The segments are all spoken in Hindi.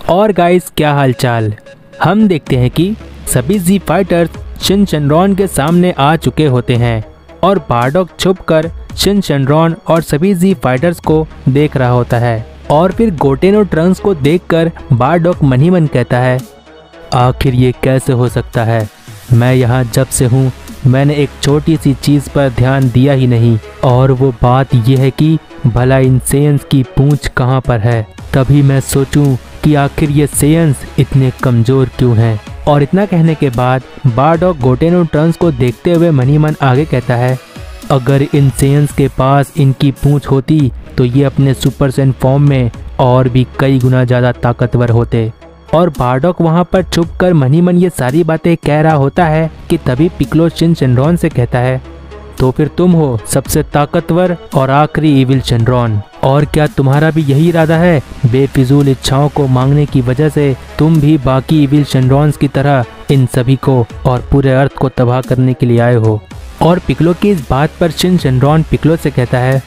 और गाइस क्या हालचाल। हम देखते हैं कि सभी जी फाइटर्स शिन शेनरॉन के सामने आ चुके होते हैं और बारडॉक छुपकर शिन शेनरॉन और सभी जी फाइटर्स को देख रहा होता है। और फिर गोटेन और ट्रंक्स को देखकर बारडॉक मन ही मन कहता है, आखिर ये कैसे हो सकता है। मैं यहाँ जब से हूँ मैंने एक छोटी सी चीज़ पर ध्यान दिया ही नहीं, और वो बात यह है कि भला इन सेयंस की पूंछ कहाँ पर है। तभी मैं सोचूं कि आखिर ये सेयंस इतने कमज़ोर क्यों हैं। और इतना कहने के बाद बारडॉक गोटेन और ट्रंक्स को देखते हुए मन ही मन आगे कहता है, अगर इन सेयंस के पास इनकी पूंछ होती तो ये अपने सुपर सैन फॉर्म में और भी कई गुना ज़्यादा ताकतवर होते। और बारडॉक वहाँ पर छुपकर मन ही मन ये सारी बातें कह रहा होता है कि तभी पिक्लो शिन शेनरॉन से कहता है, तो फिर तुम हो सबसे ताकतवर और आखिरी इविल शेनरॉन, और क्या तुम्हारा भी यही इरादा है। बेफिजूल इच्छाओं को मांगने की वजह से तुम भी बाकी इविल शेनरॉन्स की तरह इन सभी को और पूरे अर्थ को तबाह करने के लिए आए हो। और पिक्लो की इस बात पर शिन शेनरॉन पिक्लो से कहता है,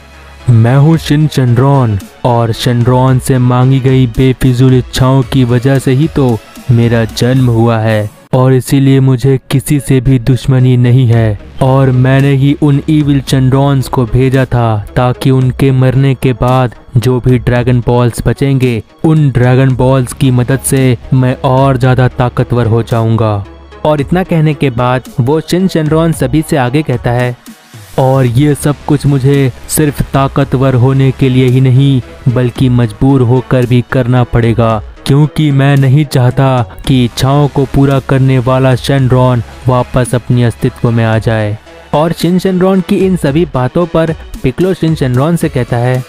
मैं हूँ शिन शेनरॉन, और शेनरॉन से मांगी गई बेफिजूल इच्छाओं की वजह से ही तो मेरा जन्म हुआ है, और इसीलिए मुझे किसी से भी दुश्मनी नहीं है। और मैंने ही उन इविल शेनरॉन्स को भेजा था ताकि उनके मरने के बाद जो भी ड्रैगन बॉल्स बचेंगे उन ड्रैगन बॉल्स की मदद से मैं और ज़्यादा ताकतवर हो जाऊंगा। और इतना कहने के बाद वो शिन शेनरॉन सभी से आगे कहता है, और ये सब कुछ मुझे सिर्फ ताकतवर होने के लिए ही नहीं बल्कि मजबूर होकर भी करना पड़ेगा, क्योंकि मैं नहीं चाहता कि इच्छाओं को पूरा करने वाला शेनरॉन वापस अपनी अस्तित्व में आ जाए। और शिन शेनरॉन की इन सभी बातों पर पिक्लो शिन शेनरॉन से कहता है,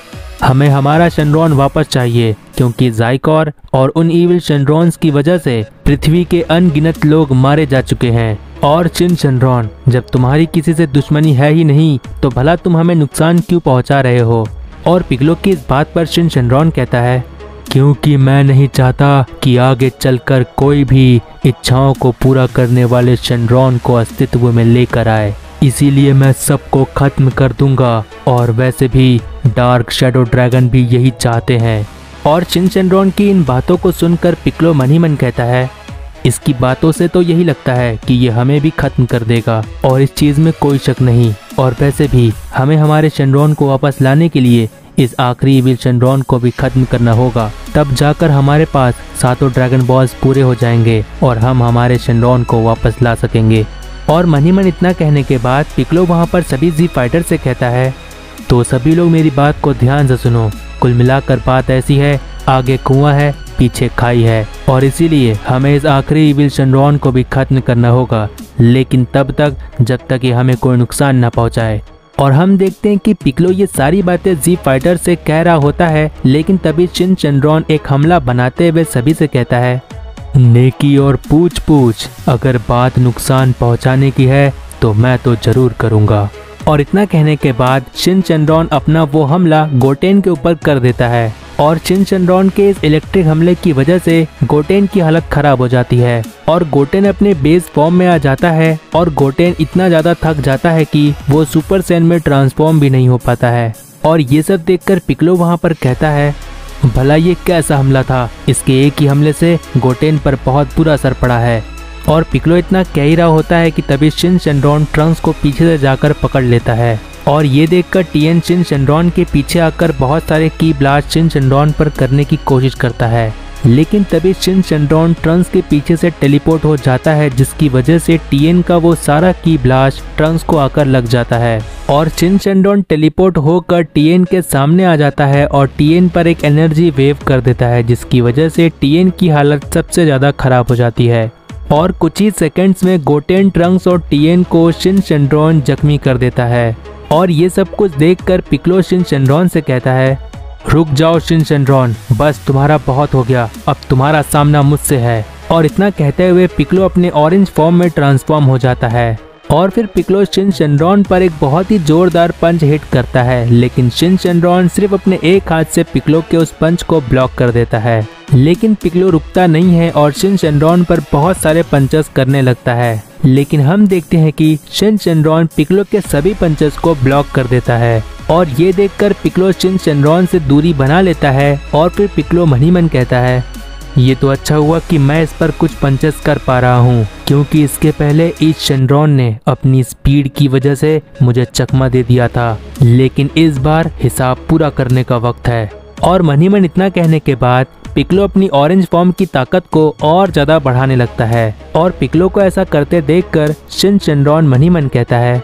हमें हमारा शेनरॉन वापस चाहिए, क्योंकि ज़ाइकोर और उन इविल शेनरॉन्स की वजह से पृथ्वी के अनगिनत लोग मारे जा चुके हैं। और शिन शेनरॉन, जब तुम्हारी किसी से दुश्मनी है ही नहीं तो भला तुम हमें नुकसान क्यों पहुंचा रहे हो। और पिक्लो की इस बात पर शिन शेनरॉन कहता है, क्योंकि मैं नहीं चाहता कि आगे चलकर कोई भी इच्छाओं को पूरा करने वाले शेनरॉन को अस्तित्व में लेकर आए, इसीलिए मैं सबको खत्म कर दूंगा। और वैसे भी डार्क शैडो ड्रैगन भी यही चाहते हैं। और शिन शेनरॉन की इन बातों को सुनकर पिक्लो मन ही मन कहता है, इसकी बातों से तो यही लगता है कि ये हमें भी खत्म कर देगा, और इस चीज़ में कोई शक नहीं। और वैसे भी हमें हमारे शेनरॉन को वापस लाने के लिए इस आखिरी इविल शेनरॉन को भी खत्म करना होगा, तब जाकर हमारे पास 7 ड्रैगन बॉल्स पूरे हो जाएंगे और हम हमारे शेनरॉन को वापस ला सकेंगे। और मन ही मन इतना कहने के बाद पिक्लो वहाँ पर सभी जी फाइटर से कहता है, तो सभी लोग मेरी बात को ध्यान से सुनो। कुल मिलाकर बात ऐसी है, आगे कुआं है पीछे खाई है, और इसीलिए हमें इस आखिरी इविल शेनरॉन को भी खत्म करना होगा, लेकिन तब तक जब तक ये हमें कोई नुकसान ना पहुंचाए। और हम देखते हैं कि पिक्लो ये सारी बातें जी फाइटर से कह रहा होता है, लेकिन तभी शिन शेनरॉन एक हमला बनाते हुए सभी से कहता है, नेकी और पूछ पूछ, अगर बात नुकसान पहुंचाने की है तो मैं तो जरूर करूंगा। और इतना कहने के बाद शिन शेनरॉन अपना वो हमला गोटेन के ऊपर कर देता है। और शिन शेनरॉन के इस इलेक्ट्रिक हमले की वजह से गोटेन की हालत खराब हो जाती है, और गोटेन अपने बेस फॉर्म में आ जाता है। और गोटेन इतना ज़्यादा थक जाता है कि वो सुपर सैन में ट्रांसफॉर्म भी नहीं हो पाता है। और ये सब देखकर पिक्लो वहाँ पर कहता है, भला ये कैसा हमला था, इसके एक ही हमले से गोटेन पर बहुत बुरा असर पड़ा है। और पिक्लो इतना कह ही रहा होता है कि तभी शिन शेनरॉन ट्रंक्स को पीछे से जाकर पकड़ लेता है। और ये देखकर टीएन शिन शेनरॉन के पीछे आकर बहुत सारे की ब्लास्ट शिन शेनरॉन पर करने की कोशिश करता है, लेकिन तभी शिन शेनरॉन ट्रंक्स के पीछे से टेलीपोर्ट हो जाता है, जिसकी वजह से टीएन का वो सारा की ब्लास्ट ट्रंक्स को आकर लग जाता है। और शिन शेनरॉन टेलीपोर्ट होकर टीएन के सामने आ जाता है और टीएन पर एक एनर्जी वेव कर देता है, जिसकी वजह से टीएन की हालत सबसे ज़्यादा खराब हो जाती है। और कुछ ही सेकंड्स में गोटेन ट्रंक्स और टीएन को शिन शेनरॉन जख्मी कर देता है। और ये सब कुछ देखकर पिक्लो शिन शेनरॉन से कहता है, रुक जाओ शिन शेनरॉन, बस तुम्हारा बहुत हो गया, अब तुम्हारा सामना मुझसे है। और इतना कहते हुए पिक्लो अपने ऑरेंज फॉर्म में ट्रांसफॉर्म हो जाता है। और फिर पिक्लो शिन शेनरॉन पर एक बहुत ही जोरदार पंच हिट करता है, लेकिन शिन शेनरॉन सिर्फ अपने एक हाथ से पिक्लो के उस पंच को ब्लॉक कर देता है। लेकिन पिक्लो रुकता नहीं है और शिन शेनरॉन पर बहुत सारे पंचेस करने लगता है, लेकिन हम देखते हैं कि शिन शेनरॉन पिक्लो के सभी पंचेस को ब्लॉक कर देता है। और ये देखकर पिक्लो शिन शेनरॉन से दूरी बना लेता है। और फिर पिक्लो मन ही मन कहता है, ये तो अच्छा हुआ कि मैं इस पर कुछ पंचेस कर पा रहा हूँ, क्योंकि इसके पहले इस शेनरॉन ने अपनी स्पीड की वजह से मुझे चकमा दे दिया था। लेकिन इस बार हिसाब पूरा करने का वक्त है। और मनीमन इतना कहने के बाद पिक्लो अपनी ऑरेंज फॉर्म की ताकत को और ज्यादा बढ़ाने लगता है। और पिक्लो को ऐसा करते देखकर शेनरॉन मनीमन कहता है,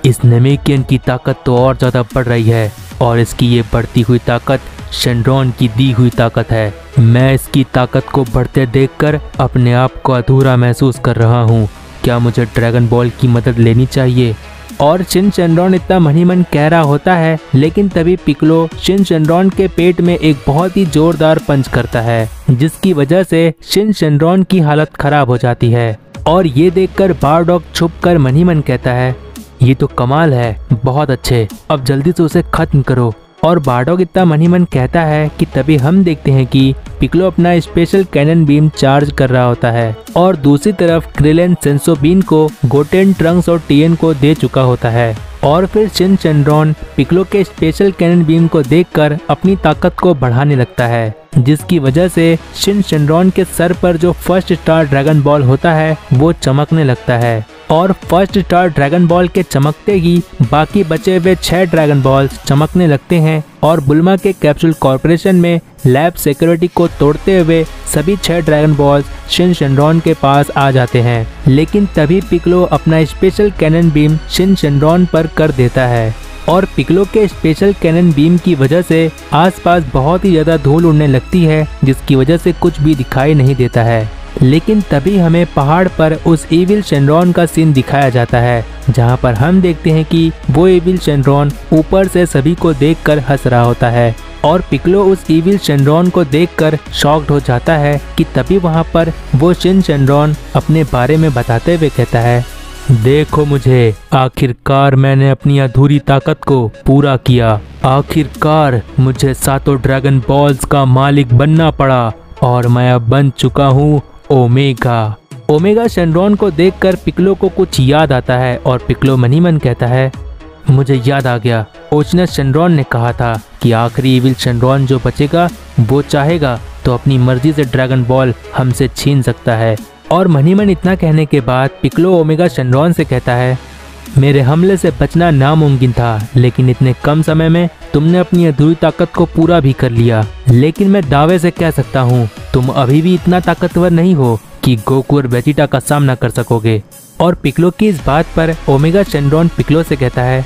इस नेमेकियन की ताकत तो और ज्यादा बढ़ रही है और इसकी ये बढ़ती हुई ताकत शेनरॉन की दी हुई ताकत है। मैं इसकी ताकत को बढ़ते देखकर अपने आप को अधूरा महसूस कर रहा हूँ। क्या मुझे ड्रैगन बॉल की मदद लेनी चाहिए? और शेनरॉन इतना मनीमन कह रहा होता है, लेकिन तभी पिक्लो शेनरॉन के पेट में एक बहुत ही जोरदार पंच करता है, जिसकी वजह से शेनरॉन की हालत खराब हो जाती है। और ये देखकर बारडॉग छुपकर मनीमन कहता है, ये तो कमाल है, बहुत अच्छे, अब जल्दी से उसे खत्म करो। और बारडॉग इतना मनीमन कहता है कि तभी हम देखते हैं कि पिक्लो अपना स्पेशल कैनन बीम चार्ज कर रहा होता है और दूसरी तरफ क्रिलेन सेंसोबीन को गोटेन, ट्रंक्स और टीएन को दे चुका होता है। और फिर शेनरॉन पिक्लो के स्पेशल कैनन बीम को देखकर अपनी ताकत को बढ़ाने लगता है, जिसकी वजह से शेनरॉन के सर पर जो फर्स्ट स्टार ड्रैगन बॉल होता है वो चमकने लगता है। और फर्स्ट स्टार ड्रैगन बॉल के चमकते ही बाकी बचे हुए 6 ड्रैगन बॉल्स चमकने लगते हैं और बुल्मा के कैप्सूल कॉर्पोरेशन में लैब सिक्योरिटी को तोड़ते हुए सभी 6 ड्रैगन बॉल्स शेनरॉन के पास आ जाते हैं। लेकिन तभी पिक्लो अपना स्पेशल कैनन बीम शेनरॉन पर कर देता है और पिक्लो के स्पेशल कैनन बीम की वजह से आसपास बहुत ही ज्यादा धूल उड़ने लगती है, जिसकी वजह से कुछ भी दिखाई नहीं देता है। लेकिन तभी हमें पहाड़ पर उस इविल शेनरॉन का सीन दिखाया जाता है, जहां पर हम देखते हैं कि वो इविल शेनरॉन ऊपर से सभी को देखकर हंस रहा होता है। और पिक्लो उस इविल शेनरॉन को देखकर शॉक्ड हो जाता है कि तभी वहां पर वो शेनरॉन अपने बारे में बताते हुए कहता है, देखो मुझे, आखिरकार मैंने अपनी अधूरी ताकत को पूरा किया। आखिरकार मुझे 7 ड्रैगन बॉल्स का मालिक बनना पड़ा और मैं अब बन चुका हूँ ओमेगा। शेनरॉन को देखकर पिक्लो को कुछ याद आता है और पिक्लो मनीमन कहता है, मुझे याद आ गया, ओचनस शेनरॉन ने कहा था कि आखिरी इविल शेनरॉन जो बचेगा वो चाहेगा तो अपनी मर्जी से ड्रैगन बॉल हमसे छीन सकता है। और मनीमन इतना कहने के बाद पिक्लो ओमेगा शेनरॉन से कहता है, मेरे हमले से बचना नामुमकिन था, लेकिन इतने कम समय में तुमने अपनी अधूरी ताकत को पूरा भी कर लिया। लेकिन मैं दावे से कह सकता हूँ तुम अभी भी इतना ताकतवर नहीं हो कि गोकू और वेजिटा का सामना कर सकोगे। और पिक्लो की इस बात पर ओमेगा शेनरॉन पिक्लो से कहता है,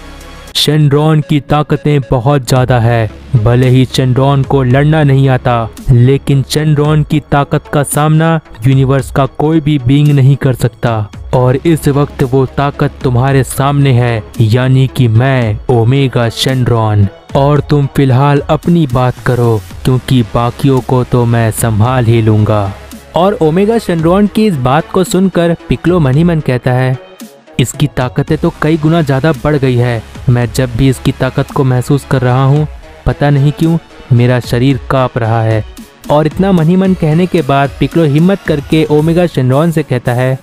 शेनरॉन की ताकतें बहुत ज्यादा है, भले ही शेनरॉन को लड़ना नहीं आता, लेकिन शेनरॉन की ताकत का सामना यूनिवर्स का कोई भी बीइंग नहीं कर सकता। और इस वक्त वो ताकत तुम्हारे सामने है, यानी कि मैं ओमेगा शेनरॉन। और तुम फिलहाल अपनी बात करो, क्योंकि बाकियों को तो मैं संभाल ही लूंगा। और ओमेगा शेनरॉन की इस बात को सुनकर पिक्लो मनीमन कहता है, इसकी ताकतें तो कई गुना ज्यादा बढ़ गई है। मैं जब भी इसकी ताकत को महसूस कर रहा हूँ, पता नहीं क्यों मेरा शरीर कांप रहा है। और इतना मनीमन कहने के बाद पिक्लो हिम्मत करके ओमेगा शेनरॉन से कहता है,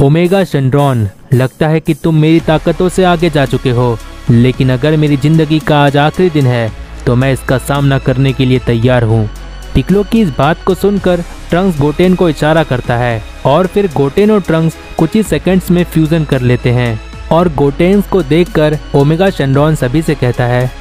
ओमेगा शेनरॉन, लगता है कि तुम मेरी ताकतों से आगे जा चुके हो, लेकिन अगर मेरी जिंदगी का आज आखिरी दिन है तो मैं इसका सामना करने के लिए तैयार हूँ। पिक्लो की इस बात को सुनकर ट्रंक्स गोटेन को इशारा करता है और फिर गोटेन और ट्रंक्स कुछ ही सेकंड्स में फ्यूजन कर लेते हैं। और गोटेन्स को देखकर ओमेगा शेनरॉन सभी से कहता है,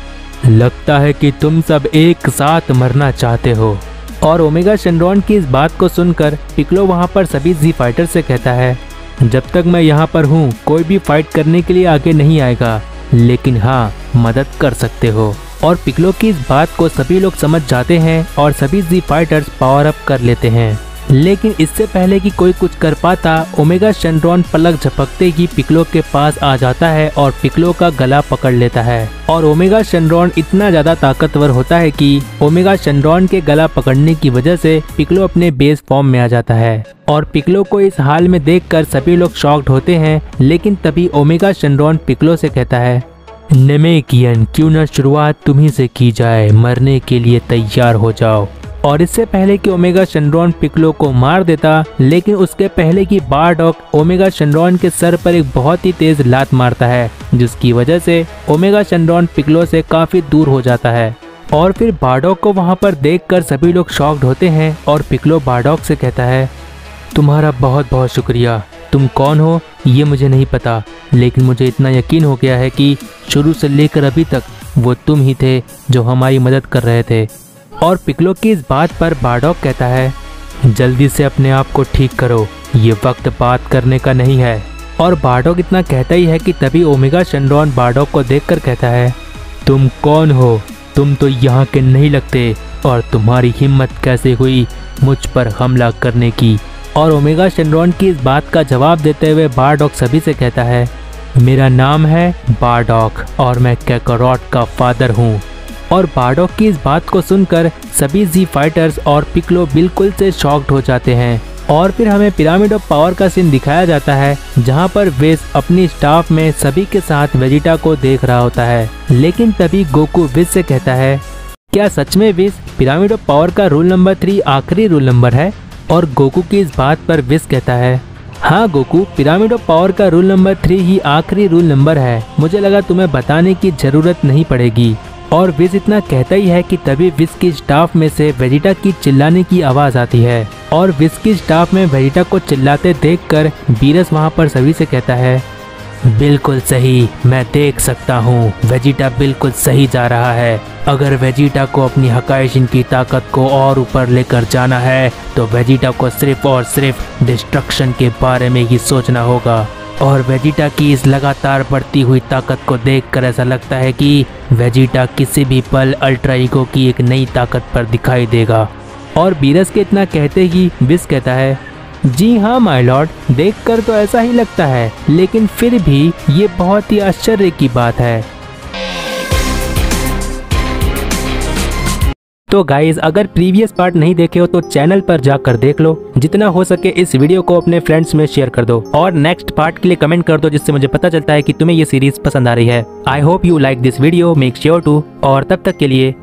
लगता है कि तुम सब एक साथ मरना चाहते हो। और ओमेगा शेनरॉन की इस बात को सुनकर पिक्लो वहाँ पर सभी जी फाइटर से कहता है, जब तक मैं यहाँ पर हूँ कोई भी फाइट करने के लिए आगे नहीं आएगा, लेकिन हाँ मदद कर सकते हो। और पिक्लो की इस बात को सभी लोग समझ जाते हैं और सभी जी फाइटर्स पावर अप कर लेते हैं। लेकिन इससे पहले कि कोई कुछ कर पाता, ओमेगा शेनरॉन पलक झपकते ही पिक्लो के पास आ जाता है और पिक्लो का गला पकड़ लेता है। और ओमेगा शेनरॉन इतना ज्यादा ताकतवर होता है कि ओमेगा शेनरॉन के गला पकड़ने की वजह से पिक्लो अपने बेस फॉर्म में आ जाता है। और पिक्लो को इस हाल में देखकर सभी लोग शॉक्ड होते हैं। लेकिन तभी ओमेगा शेनरॉन पिक्लो से कहता है, नेमेकियन, क्यों न शुरुआत तुम्ही से की जाए, मरने के लिए तैयार हो जाओ। और इससे पहले कि ओमेगा शेनरॉन पिक्लो को मार देता, लेकिन उसके पहले कि बारडॉग ओमेगा शेनरॉन के सर पर एक बहुत ही तेज लात मारता है, जिसकी वजह से ओमेगा शेनरॉन पिक्लो से काफी दूर हो जाता है। और फिर बारडॉग को वहाँ पर देखकर सभी लोग शॉक्ड होते हैं और पिक्लो बारडॉग से कहता है, तुम्हारा बहुत बहुत शुक्रिया। तुम कौन हो ये मुझे नहीं पता, लेकिन मुझे इतना यकीन हो गया है कि शुरू से लेकर अभी तक वो तुम ही थे जो हमारी मदद कर रहे थे। और पिक्लो की इस बात पर बारडॉग कहता है, जल्दी से अपने आप को ठीक करो, ये वक्त बात करने का नहीं है। और बारडॉग इतना कहता ही है कि तभी ओमेगा शेनरॉन बारडॉग को देखकर कहता है, तुम कौन हो? तुम तो यहाँ के नहीं लगते और तुम्हारी हिम्मत कैसे हुई मुझ पर हमला करने की? और ओमेगा शेनरॉन की इस बात का जवाब देते हुए बारडॉग सभी से कहता है, मेरा नाम है बारडॉग और मैं कैकारोट का फादर हूँ। और बारडॉग की इस बात को सुनकर सभी जी फाइटर्स और पिक्लो बिल्कुल से शॉक्ड हो जाते हैं। और फिर हमें पिरामिड ऑफ पावर का सीन दिखाया जाता है जहाँ पर विस अपनी स्टाफ में सभी के साथ वेजिटा को देख रहा होता है। लेकिन तभी गोकू विस से कहता है, क्या सच में विस पिरामिड ऑफ पावर का रूल नंबर 3 आखिरी रूल नंबर है? और गोकू की इस बात पर विस कहता है, हाँ गोकू, पिरामिड ऑफ पावर का रूल नंबर 3 ही आखिरी रूल नंबर है। मुझे लगा तुम्हें बताने की जरूरत नहीं पड़ेगी। और विस इतना कहता ही है कि तभी विस की स्टाफ में से वेजिटा की चिल्लाने की आवाज आती है। और विस की स्टाफ में वेजिटा को चिल्लाते देखकर बीरस वहाँ पर सभी से कहता है, बिल्कुल सही, मैं देख सकता हूँ, वेजिटा बिल्कुल सही जा रहा है। अगर वेजिटा को अपनी हकाइशिन की ताकत को और ऊपर लेकर जाना है तो वेजिटा को सिर्फ और सिर्फ डिस्ट्रक्शन के बारे में ही सोचना होगा। और वेजिटा की इस लगातार बढ़ती हुई ताकत को देखकर ऐसा लगता है कि वेजिटा किसी भी पल अल्ट्रा ईगो की एक नई ताकत पर दिखाई देगा। और बीरस के इतना कहते ही विस कहता है, जी हाँ माय लॉर्ड, देखकर तो ऐसा ही लगता है, लेकिन फिर भी ये बहुत ही आश्चर्य की बात है। तो गाइज, अगर प्रीवियस पार्ट नहीं देखे हो तो चैनल पर जाकर देख लो। जितना हो सके इस वीडियो को अपने फ्रेंड्स में शेयर कर दो और नेक्स्ट पार्ट के लिए कमेंट कर दो, जिससे मुझे पता चलता है कि तुम्हें ये सीरीज पसंद आ रही है। I hope you like this video, make sure to. और तब तक के लिए